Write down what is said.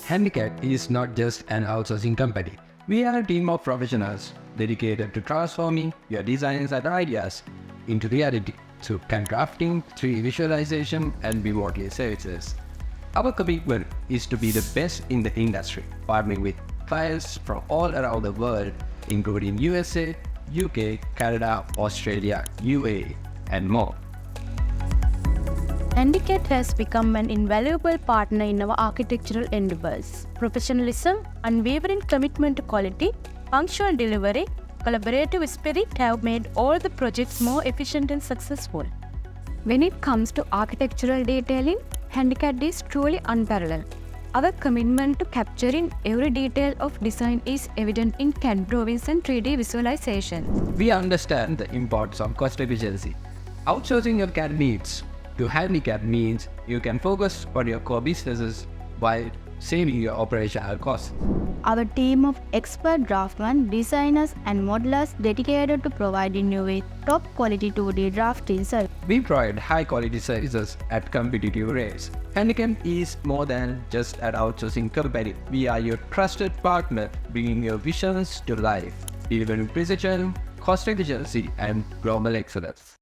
HandyCAD is not just an outsourcing company. We are a team of professionals dedicated to transforming your designs and ideas into reality through CAD drafting, 3D visualization, and remotely services. Our commitment is to be the best in the industry, partnering with clients from all around the world, including USA, UK, Canada, Australia, UAE, and more. HandyCAD has become an invaluable partner in our architectural endeavors. Professionalism, unwavering commitment to quality, punctual delivery, collaborative spirit have made all the projects more efficient and successful. When it comes to architectural detailing, HandyCAD is truly unparalleled. Our commitment to capturing every detail of design is evident in CAD drawings and 3D visualization. We understand the importance of cost efficiency. Outsourcing your CAD needs to HandyCAD means you can focus on your core businesses while saving your operational costs. Our team of expert draftsmen, designers, and modelers dedicated to providing you with top quality 2D drafting service. We provide high quality services at competitive rates. HandyCAD is more than just an outsourcing company. We are your trusted partner, bringing your visions to life, delivering precision, cost efficiency, and global excellence.